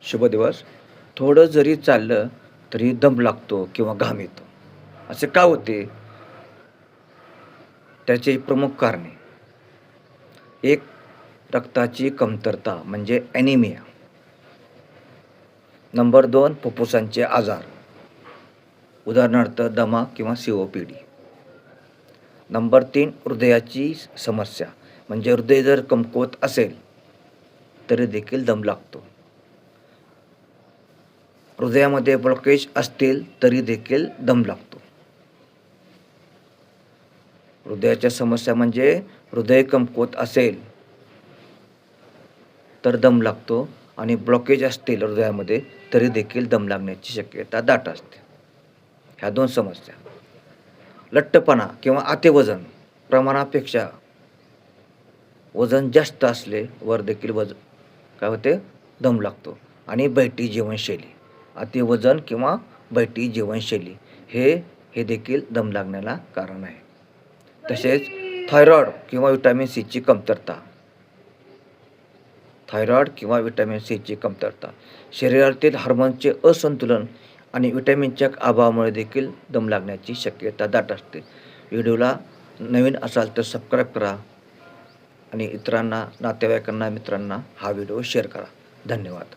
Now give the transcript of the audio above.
शुभ दिवस. थोडं जरी चाललं तरी दम लागतो किंवा घाम येतो. असे का होते? त्याची प्रमुख कारणे. एक, रक्ताची कमतरता म्हणजे ॲनिमिया. नंबर 2, फुफ्फुसांचे आजार. उदाहरणार्थ दमा किंवा COPD. नंबर 3, हृदयाची समस्या म्हणजे हृदय जर कमकुवत असेल तरी देखील दम लागतो. हृदयामध्ये ब्लॉकेज असतील तरी देखील दम लागतो. हृदयाच्या समस्या म्हणजे हृदय कमकुवत असेल तर दम लागतो आणि ब्लॉकेज असतील हृदयामध्ये तरी देखील दम लागण्याची शक्यता दाट असते. ह्या 2 समस्या. लठ्ठपणा किंवा अतिवजन, प्रमाणापेक्षा वजन जास्त असले वर देखील काय होते? दम लागतो. आणि बैठी जीवनशैली, अतिवजन किंवा बैठी जीवनशैली हे देखील दम लागण्याला कारण आहे. तसेच थायरॉईड किंवा व्हिटॅमिन सीची कमतरता. व्हिटॅमिन सीची कमतरता, शरीरातील हार्मोनचे असंतुलन आणि व्हिटॅमिनच्या अभावामुळे देखील दम लागण्याची शक्यता दाट असते. व्हिडिओला नवीन असाल तर सबस्क्राईब करा आणि इतरांना, नातेवाईकांना, मित्रांना हा व्हिडिओ शेअर करा. धन्यवाद.